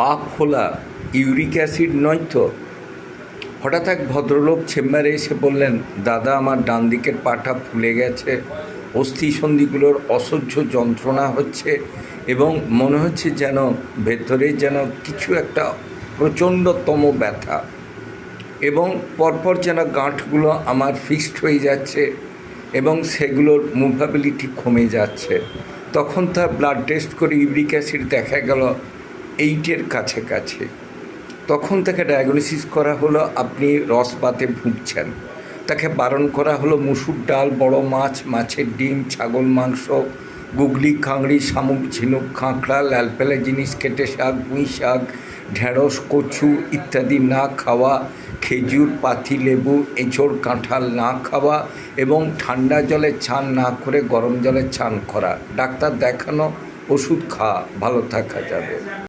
পা ফোলা uric acid নয় তো? হঠাৎ এক ভদ্রলোক চেম্বারে এসে বললেন, দাদা আমার ডান দিকের পাটা ফুলে গেছে, অস্থিসন্ধিগুলোর অসহ্য যন্ত্রণা হচ্ছে এবং মনে হচ্ছে যেন ভেতরে যেন কিছু একটা প্রচণ্ডতম ব্যথা এবং পরপর যেন গাঁটগুলো আমার ফিক্সড হয়ে যাচ্ছে এবং সেগুলোর মুভেবিলিটি কমে যাচ্ছে। তখন তার ব্লাড টেস্ট করে ইউরিক অ্যাসিড দেখা গেল 8-এর কাছাকাছি। তখন তাকে ডায়াগনোসিস করা হলো আপনি রসপাতে ভুগছেন। তাকে বারণ করা হলো মুসুর ডাল, বড় মাছ, মাছের ডিম, ছাগল মাংস, গুগলি, কাংড়ি, শামুক, ঝিনুক, কাঁকড়া, লালপেলে জিনিস, কেটে শাক, পুঁই শাক, ঢেঁড়স, কচু ইত্যাদি না খাওয়া, খেজুর, পাতি লেবু, এঁচড়, কাঁঠাল না খাওয়া এবং ঠান্ডা জলে চান না করে গরম জলে চান করা। ডাক্তার দেখানো, ওষুধ খাওয়া, ভালো থাকা যাবে।